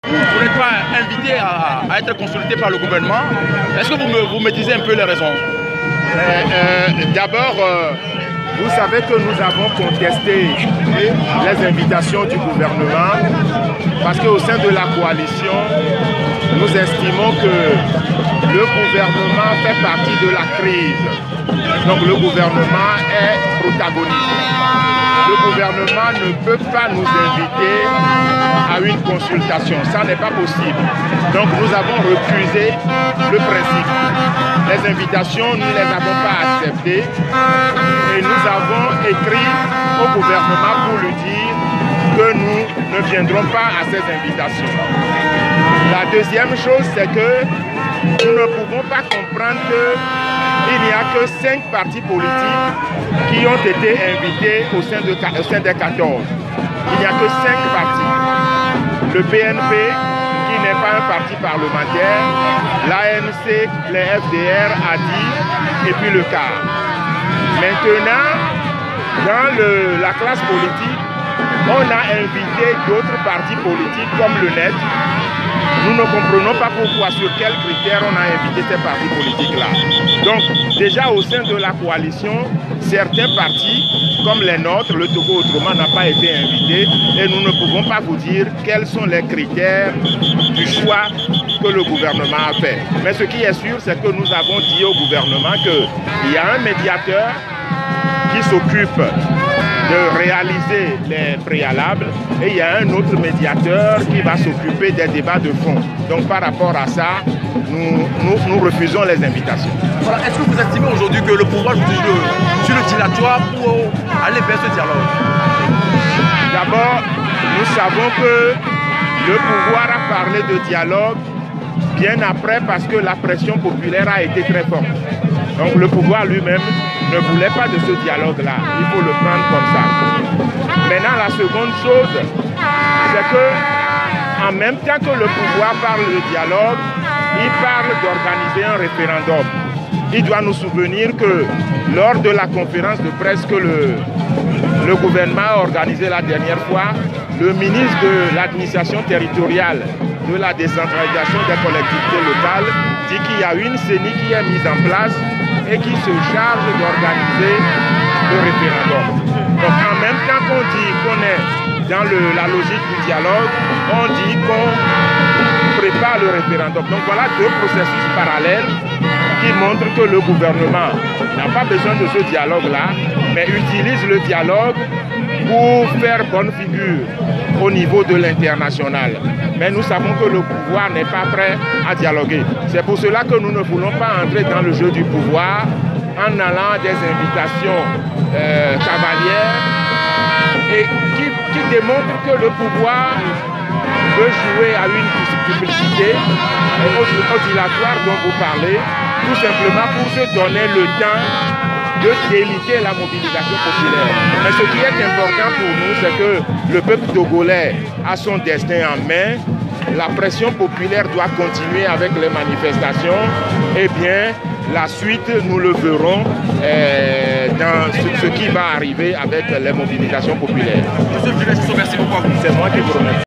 Vous n'êtes pas invité à être consulté par le gouvernement. Est-ce que vous me disiez un peu les raisons? D'abord, vous savez que nous avons contesté les invitations du gouvernement parce qu'au sein de la coalition, nous estimons que le gouvernement fait partie de la crise. Donc le gouvernement est protagoniste. Le gouvernement ne peut pas nous inviter à une consultation. Ça n'est pas possible. Donc nous avons refusé le principe. Les invitations, nous ne les avons pas acceptées. Et nous avons écrit au gouvernement pour lui dire que nous ne viendrons pas à ces invitations. La deuxième chose, c'est que nous ne pouvons pas comprendre qu'il n'y a que 5 partis politiques qui ont été invités au sein des 14. Il n'y a que 5 partis. Le PNP, qui n'est pas un parti parlementaire, l'ANC, les FDR, ADI et puis le CAR. Maintenant, dans la classe politique, on a invité d'autres partis politiques comme le NET. Nous ne comprenons pas pourquoi, sur quels critères on a invité ces partis politiques-là. Donc, déjà au sein de la coalition, certains partis, comme les nôtres, le Togo autrement, n'a pas été invité. Et nous ne pouvons pas vous dire quels sont les critères du choix que le gouvernement a fait. Mais ce qui est sûr, c'est que nous avons dit au gouvernement qu'il y a un médiateur qui s'occupe de réaliser les préalables et il y a un autre médiateur qui va s'occuper des débats de fond. Donc par rapport à ça, nous refusons les invitations. Voilà. Est-ce que vous estimez aujourd'hui que le pouvoir joue sur le dilatoire pour aller vers ce dialogue? D'abord, nous savons que le pouvoir a parlé de dialogue bien après parce que la pression populaire a été très forte. Donc le pouvoir lui-même ne voulait pas de ce dialogue-là. Il faut le prendre comme ça. Maintenant, la seconde chose, c'est que en même temps que le pouvoir parle de dialogue, il parle d'organiser un référendum. Il doit nous souvenir que lors de la conférence de presse que le gouvernement a organisée la dernière fois, le ministre de l'administration territoriale, de la décentralisation des collectivités locales, dit qu'il y a une CENI qui est mise en place et qui se charge d'organiser le référendum. Donc en même temps qu'on dit qu'on est dans la logique du dialogue, on dit qu'on prépare le référendum. Donc voilà 2 processus parallèles qui montrent que le gouvernement n'a pas besoin de ce dialogue-là, mais utilise le dialogue pour faire bonne figure au niveau de l'international. Mais nous savons que le pouvoir n'est pas prêt à dialoguer. C'est pour cela que nous ne voulons pas entrer dans le jeu du pouvoir en allant à des invitations cavalières et qui démontrent que le pouvoir veut jouer à une publicité au dilatoire dont vous parlez, tout simplement pour se donner le temps de déliter la mobilisation populaire. Mais ce qui est important pour nous, c'est que le peuple togolais a son destin en main. La pression populaire doit continuer avec les manifestations. Eh bien, la suite, nous le verrons dans ce qui va arriver avec les mobilisations populaires. Monsieur Jules, merci beaucoup à vous. C'est moi qui vous remercie.